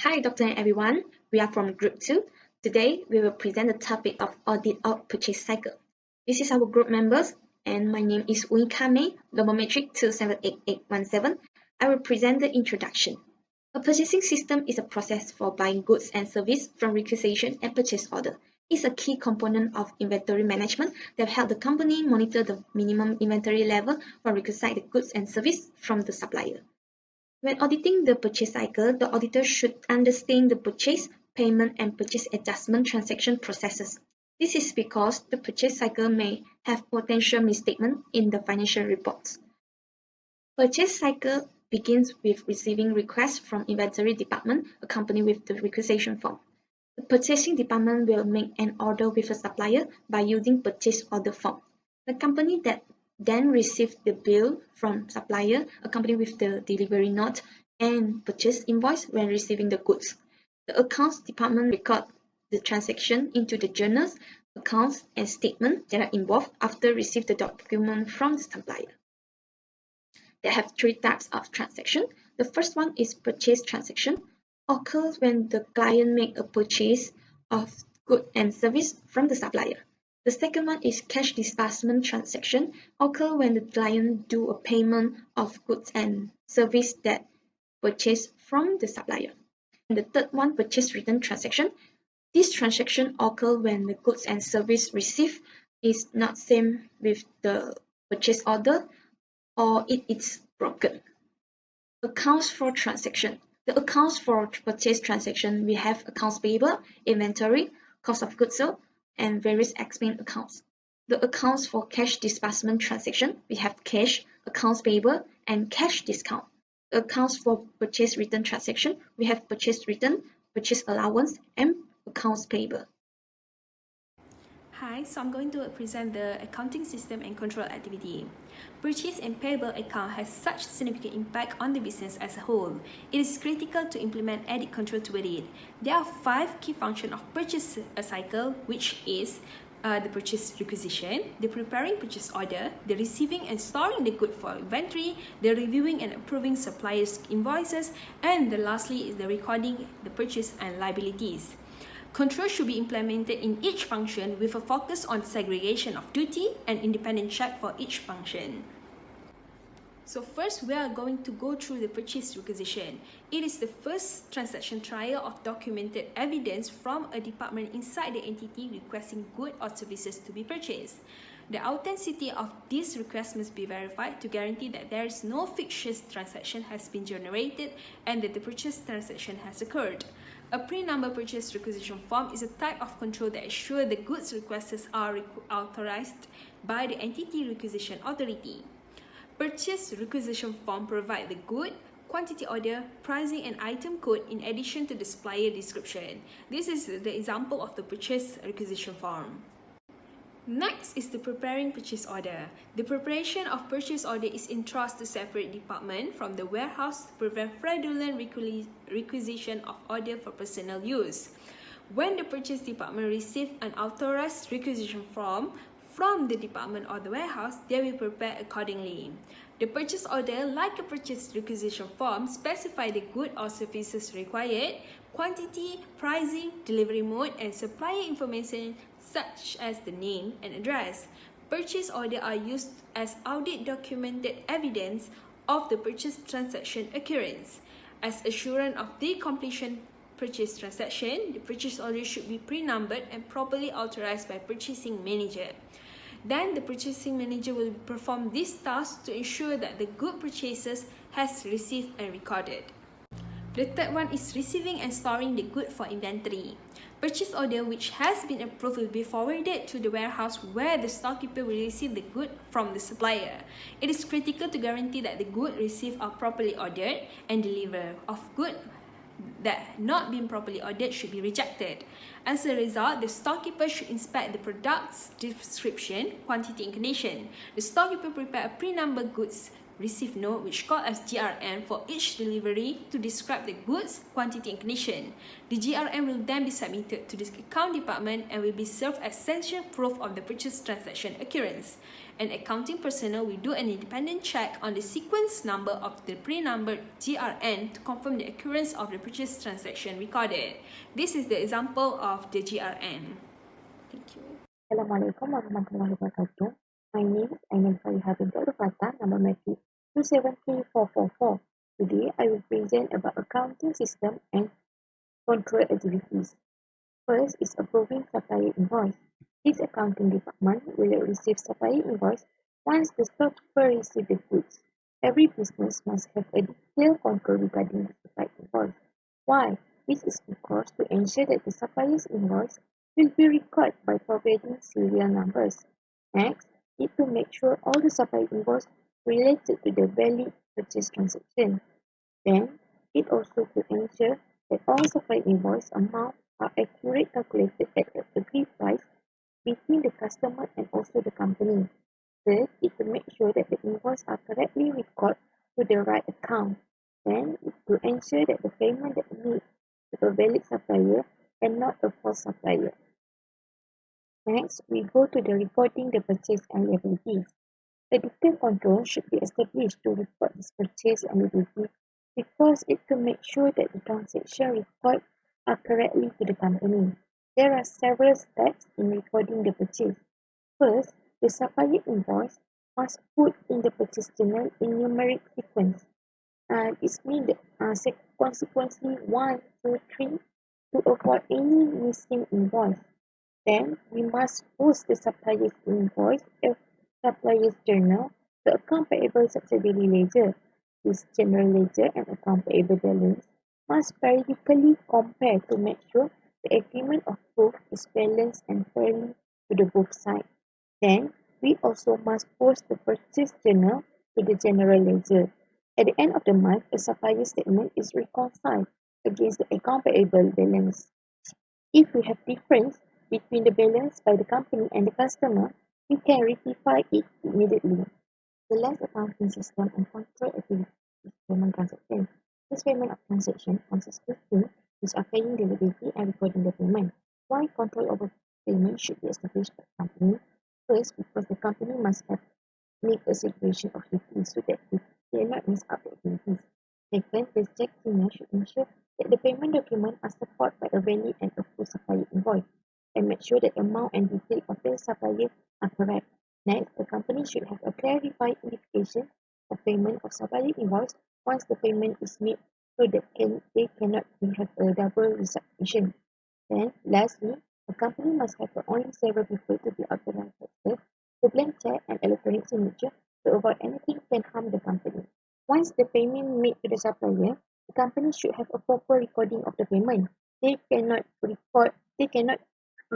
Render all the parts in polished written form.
Hi, Doctor and everyone. We are from Group 2. Today, we will present the topic of audit of purchase cycle. This is our group members, and my name is Wing Kame, global matrix 278817. I will present the introduction. A purchasing system is a process for buying goods and service from requisition and purchase order. It's a key component of inventory management that help the company monitor the minimum inventory level for requisite the goods and service from the supplier. When auditing the purchase cycle, the auditor should understand the purchase, payment, and purchase adjustment transaction processes. This is because the purchase cycle may have potential misstatement in the financial reports. Purchase cycle begins with receiving requests from inventory department accompanied with the requisition form. The purchasing department will make an order with a supplier by using purchase order form. The company that then receives the bill from supplier accompanied with the delivery note and purchase invoice when receiving the goods. The accounts department record the transaction into the journals, accounts, and statements that are involved after receive the document from the supplier. There have three types of transaction. The first one is purchase transaction, occurs when the client make a purchase of good and service from the supplier. The second one is cash disbursement transaction, occur when the client do a payment of goods and service that purchased from the supplier. And the third one, purchase return transaction. This transaction occur when the goods and service received is not same with the purchase order or it is broken. Accounts for transaction. The accounts for purchase transaction, we have accounts payable, inventory, cost of goods sold, and various expense accounts. The accounts for cash disbursement transaction, we have cash, accounts payable, and cash discount. The accounts for purchase return transaction, we have purchase return, purchase allowance, and accounts payable. Hi, so I'm going to present the accounting system and control activity. Purchase and payable account has such significant impact on the business as a whole. It is critical to implement audit control toward it. There are 5 key functions of purchase cycle, which is the purchase requisition, the preparing purchase order, the receiving and storing the good for inventory, the reviewing and approving suppliers' invoices, and lastly is the recording the purchase and liabilities. Control should be implemented in each function with a focus on segregation of duty and independent check for each function. So first, we are going to go through the purchase requisition. It is the first transaction trial of documented evidence from a department inside the entity requesting goods or services to be purchased. The authenticity of this request must be verified to guarantee that there is no fictitious transaction has been generated and that the purchase transaction has occurred. A pre-number purchase requisition form is a type of control that ensures the goods requested are authorized by the entity requisition authority. Purchase requisition form provide the good, quantity order, pricing, and item code in addition to the supplier description. This is the example of the purchase requisition form. Next is the preparing purchase order. The preparation of purchase order is entrusted to separate department from the warehouse to prevent fraudulent requisition of order for personal use. When the purchase department receives an authorized requisition form from the department or the warehouse, they will prepare accordingly. The purchase order, like a purchase requisition form, specify the goods or services required, quantity, pricing, delivery mode, and supplier information such as the name and address. Purchase orders are used as audit documented evidence of the purchase transaction occurrence. As assurance of the completion purchase transaction, the purchase order should be pre-numbered and properly authorized by purchasing manager. Then the purchasing manager will perform this task to ensure that the good purchases has received and recorded. The third one is receiving and storing the good for inventory. Purchase order which has been approved will be forwarded to the warehouse where the storekeeper will receive the good from the supplier. It is critical to guarantee that the goods received are properly ordered and delivered. Of goods that not been properly ordered should be rejected. As a result, the storekeeper should inspect the product's description, quantity, and condition. The storekeeper prepare a pre-numbered goods receive note which called as GRN for each delivery to describe the goods, quantity, and condition. The GRN will then be submitted to the account department and will be served as essential proof of the purchase transaction occurrence. An accounting personnel will do an independent check on the sequence number of the pre-numbered GRN to confirm the occurrence of the purchase transaction recorded. This is the example of the GRN. Thank you. Assalamualaikum warahmatullahi wabarakatuh. My name is Aiman Fariha binti Fatah, number matric 273444. Today, I will present about accounting system and control activities. First is approving supplier invoice. This accounting department will receive supplier invoice once the stockkeeper receives the goods. Every business must have a detailed control regarding the supplier invoice. Why? This is because to ensure that the supplier's invoice will be recorded by providing serial numbers. Next, it to make sure all the supplier invoice related to the valid purchase transaction. Then, it also to ensure that all supplier invoice amounts are accurately calculated at the agreed price between the customer and also the company. Third, it to make sure that the invoice are correctly recorded to the right account. Then, it to ensure that the payment that made to a valid supplier and not a false supplier. Next, we go to the recording the purchase and liabilities. A detailed control should be established to record this purchase and liability because it to make sure that the transaction record are correctly to the company. There are several steps in recording the purchase. First, the supplier invoice must put in the purchase journal in numeric sequence. This means that consequently 1, 2, 3 to avoid any missing invoice. Then, we must post the supplier's invoice as supplier's journal, the account payable subsidiary ledger. This general ledger and account payable balance must periodically compare to make sure the agreement of both is balanced and fairly to the both sides. Then, we also must post the purchase journal to the general ledger. At the end of the month, a supplier statement is reconciled against the account payable balance. If we have difference between the balance by the company and the customer, we can rectify it immediately. The last accounting system and control activity is payment transaction. This payment of transaction consists of things which are paying the liability and recording the payment. Why control over payment should be established by the company? First, because the company must have make a segregation of duties so that they cannot miss out the activities. Second, the check cleaner should ensure that the payment documents are supported by a valid and approved supplier invoice and make sure that the amount and detail of the supplier are correct. Next, the company should have a clarified indication of payment of supplier invoice once the payment is made so that they cannot have a double reception. Then, lastly, the company must have only several people to be authorized to blank check and electronic signature to avoid anything can harm the company. Once the payment made to the supplier, the company should have a proper recording of the payment. They cannot do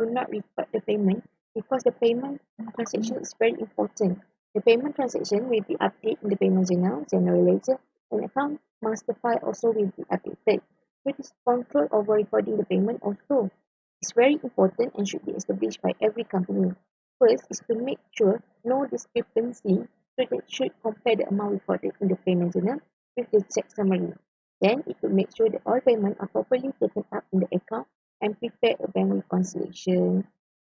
not record the payment because the payment transaction is very important. The payment transaction will be updated in the payment journal, general ledger, and account master file also will be updated. So this control over recording the payment also is very important and should be established by every company. First is to make sure no discrepancy so that should compare the amount recorded in the payment journal with the check summary. Then it will make sure that all payments are properly taken up in the account and prepare a bank reconciliation.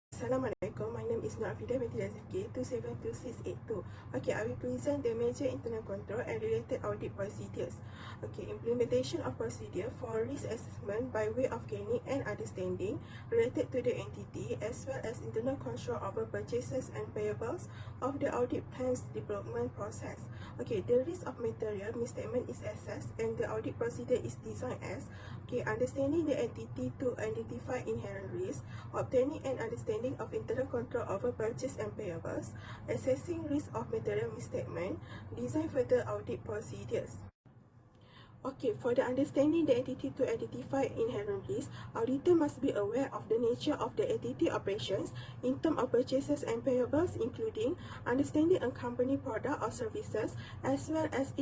Assalamualaikum, my name is Nafida binti Razifki 272682. Okay, I will present the major internal control and related audit procedures. Okay, implementation of procedure for risk assessment by way of gaining and understanding related to the entity as well as internal control over purchases and payables of the audit plan's development process. Okay, the risk of material misstatement is assessed and the audit procedure is designed as understanding the entity to identify inherent risk, obtaining an understanding of internal control over purchase and payables, assessing risk of material misstatement, design further audit procedures. Okay, for the understanding the entity to identify inherent risk, auditor must be aware of the nature of the entity operations in terms of purchases and payables, including understanding a company product or services, as well as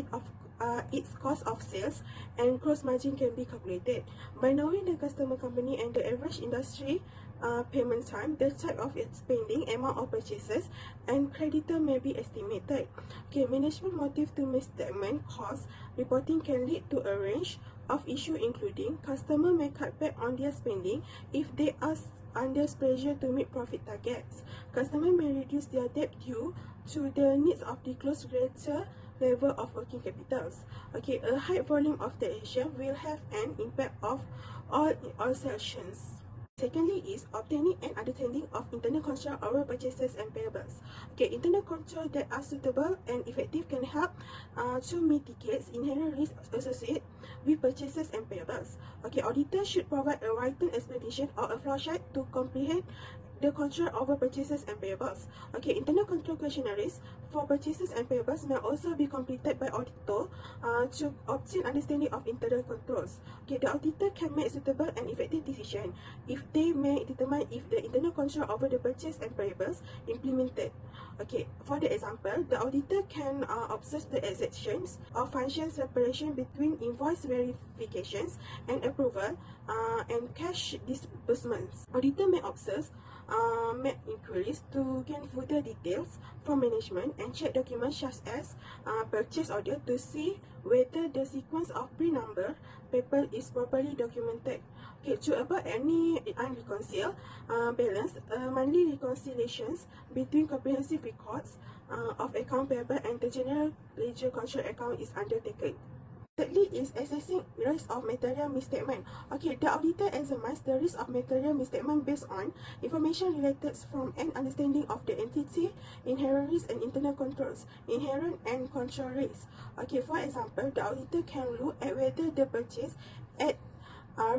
its cost of sales and gross margin can be calculated. By knowing the customer company and the average industry payment time, the type of its spending, amount of purchases, and creditor may be estimated. Okay, management motive to misstatement cost reporting can lead to a range of issues including customer may cut back on their spending if they are under pressure to meet profit targets. Customers may reduce their debt due to the needs of disclose greater level of working capitals. Okay, a high volume of taxation will have an impact of all sections. Secondly is obtaining an understanding of internal control over purchases and payables. Okay, internal control that are suitable and effective can help to mitigate inherent risks associated with purchases and payables. Okay, auditors should provide a written explanation or a flowchart to comprehend the control over purchases and payables. Okay, internal control questionnaires for purchases and payables may also be completed by auditor to obtain understanding of internal controls. Okay, the auditor can make suitable and effective decision if they may determine if the internal control over the purchase and payables implemented. Okay, for the example, the auditor can observe the exceptions of function separation between invoice verifications and approval and cash disbursements. Auditor may observe make inquiries to gain further details from management and check documents such as purchase order to see whether the sequence of pre-number paper is properly documented. Okay, to avoid any unreconciled balance, monthly reconciliations between comprehensive records of account payable and the general ledger control account is undertaken. Thirdly is assessing risk of material misstatement. Okay, the auditor examines the risk of material misstatement based on information related from an understanding of the entity, inherent risks and internal controls, inherent and control risks. Okay, for example, the auditor can look at whether the purchase at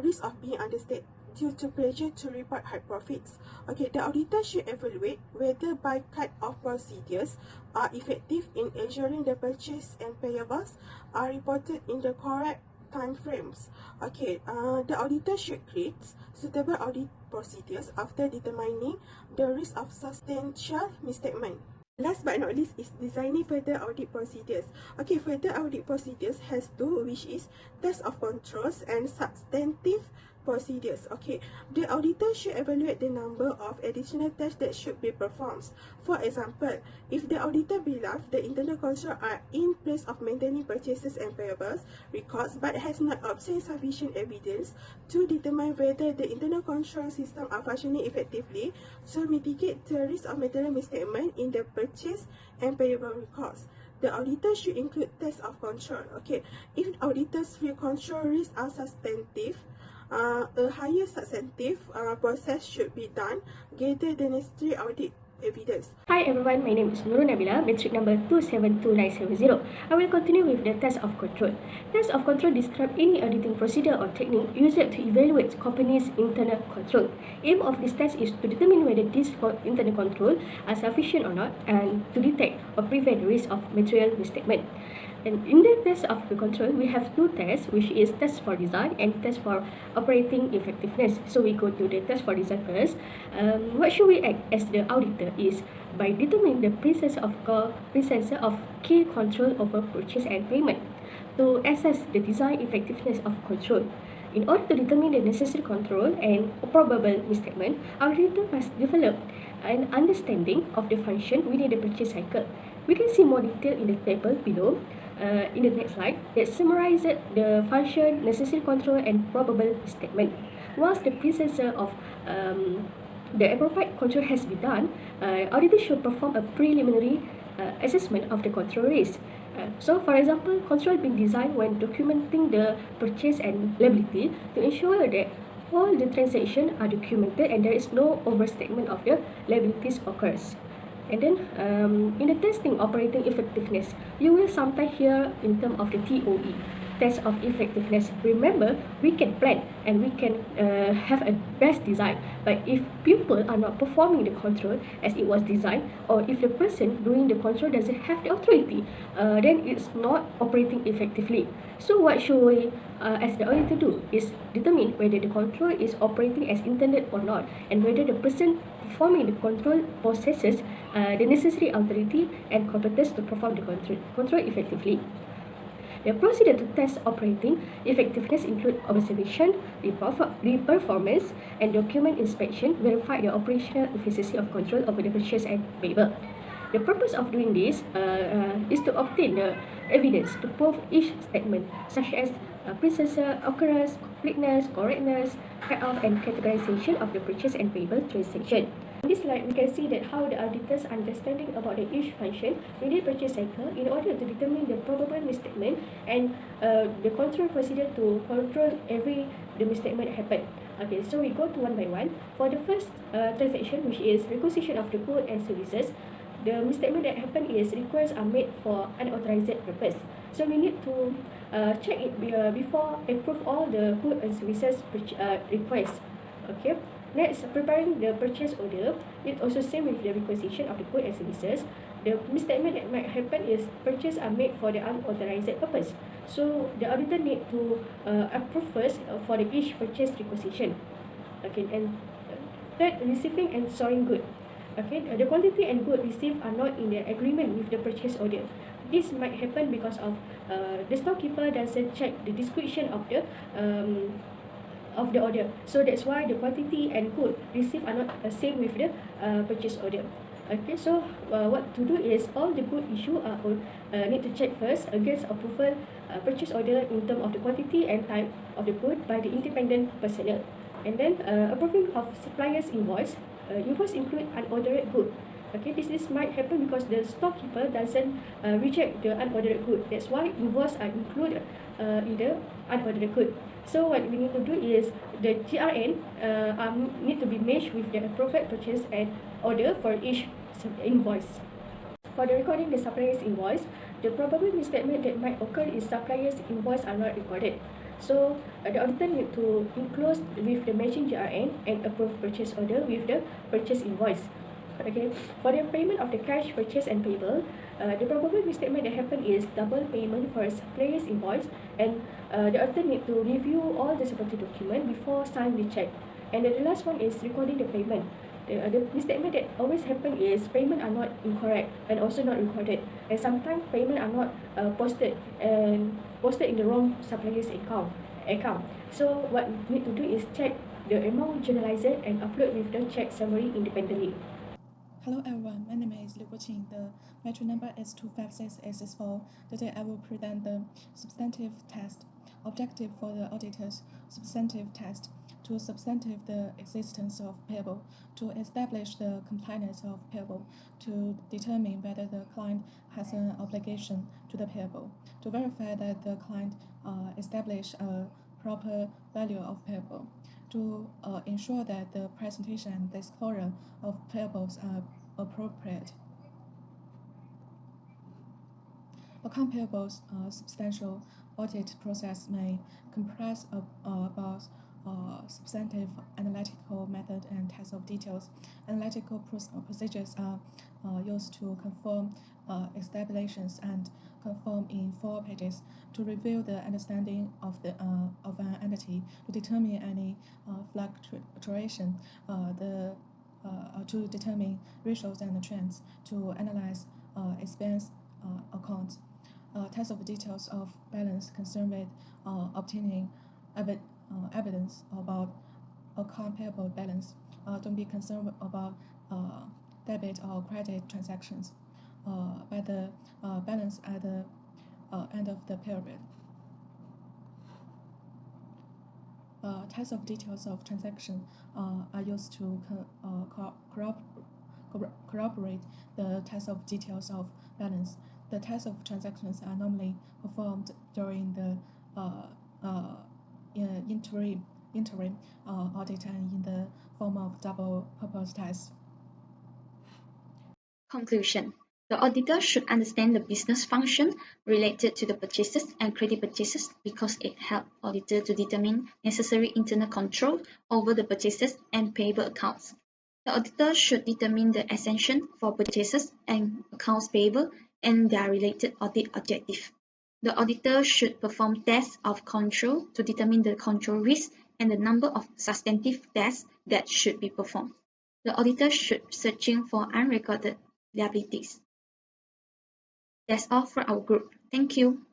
risk of being understated due to pressure to report high profits. Okay, the auditor should evaluate whether by-cut of procedures are effective in ensuring the purchase and payables are reported in the correct time frames. Okay, the auditor should create suitable audit procedures after determining the risk of substantial misstatement. Last but not least is designing further audit procedures. Okay, further audit procedures has two, which is test of controls and substantive procedures. Okay, the auditor should evaluate the number of additional tests that should be performed. For example, if the auditor believes the internal control are in place of maintaining purchases and payables records but has not obtained sufficient evidence to determine whether the internal control system are functioning effectively to mitigate the risk of material misstatement in the purchase and payable records, the auditor should include tests of control. Okay, if auditors feel control risks are substantive, a higher substantive process should be done, gather the necessary audit evidence. Hi everyone, my name is Nurul Nabila, metric number 272970. I will continue with the test of control. Test of control describe any auditing procedure or technique used to evaluate company's internal control. Aim of this test is to determine whether these internal control are sufficient or not and to detect or prevent the risk of material misstatement. And in the test of the control, we have two tests, which is test for design and test for operating effectiveness. So we go to the test for design first. What should we act as the auditor is by determining the presence of key control over purchase and payment to assess the design effectiveness of control. In order to determine the necessary control and probable misstatement, our auditor must develop an understanding of the function within the purchase cycle. We can see more detail in the table below. In the next slide, that summarizes the function, necessary control, and probable misstatement. Once the presence of the appropriate control has been done, auditor should perform a preliminary assessment of the control risk. So, for example, control being designed when documenting the purchase and liability to ensure that all the transactions are documented and there is no overstatement of the liabilities occurs. And then in the testing operating effectiveness, you will sometimes hear in terms of the TOE, test of effectiveness. Remember, we can plan and we can have a best design, but if people are not performing the control as it was designed, or if the person doing the control doesn't have the authority, then it's not operating effectively. So what should we as the auditor do is determine whether the control is operating as intended or not, and whether the person performing the control possesses the necessary authority and competence to perform the control effectively. The procedure to test operating effectiveness include observation, performance, and document inspection, verify the operational efficiency of control over the purchase and payable. The purpose of doing this is to obtain the evidence to prove each statement, such as presence, occurrence, completeness, correctness, cut-off, and categorization of the purchase and payable transaction. On this slide, we can see that how the auditor's understanding about the each function within purchase cycle in order to determine the probable misstatement and the control procedure to control the misstatement happen. Okay, so we go to one by one. For the first transaction, which is requisition of the goods and services, the misstatement that happened is requests are made for unauthorized purpose. So we need to check it before approve all the goods and services requests. Okay. Next, preparing the purchase order. It also same with the requisition of the goods and services. The misstatement that might happen is purchase are made for the unauthorized purpose. So the auditor need to approve first for the each purchase requisition. Okay, and third, receiving and storing good. Okay, the quantity and good received are not in the agreement with the purchase order. This might happen because of the storekeeper doesn't check the description of the order. So that's why the quantity and good received are not same with the purchase order. Okay, so what to do is all the good issue are need to check first against approval purchase order in terms of the quantity and type of the good by the independent personnel. And then approving of supplier's invoice. Invoice include unordered good. Okay, this might happen because the storekeeper doesn't reject the unordered good. That's why invoice are included in the unordered good. So what we need to do is the GRN need to be matched with the appropriate purchase and order for each invoice. For the recording the supplier's invoice, the probable misstatement that might occur is supplier's invoice are not recorded. So the auditor need to enclose with the matching GRN and approve purchase order with the purchase invoice. Okay, for the payment of the cash purchase and payable, the probable misstatement that happen is double payment for a supplier's invoice, and the auditor need to review all the supporting document before sign the check. And the last one is recording the payment. The misstatement that always happen is payment are not incorrect and also not recorded, and sometimes payment are not posted in the wrong supplier's account. So what we need to do is check the amount journalized and upload with the check summary independently. Hello everyone, my name is Liu Guqing. The matric number is 256864. Today I will present the substantive test. Objective for the auditors. Substantive test. To substantive the existence of payable. To establish the compliance of payable. To determine whether the client has an obligation to the payable. To verify that the client establish a proper value of payable. To ensure that the presentation and disclosure of payables are appropriate. Account payables substantial audit process may comprise about substantive analytical method and test of details. Analytical procedures are used to confirm establishments and confirm in 4 pages to reveal the understanding of an entity, to determine any fluctuation, to determine ratios and trends, to analyze expense accounts. Test of details of balance concerned with obtaining evidence about account payable balance. Don't be concerned about debit or credit transactions by the balance at the end of the period. Types of details of transaction are used to corroborate the test of details of balance. The test of transactions are normally performed during the interim audit and in the form of double purpose test. Conclusion. The auditor should understand the business function related to the purchases and credit purchases because it helps auditor to determine necessary internal control over the purchases and payable accounts. The auditor should determine the exemption for purchases and accounts payable and their related audit objective. The auditor should perform tests of control to determine the control risk and the number of substantive tests that should be performed. The auditor should searching for unrecorded liabilities. That's all for our group. Thank you.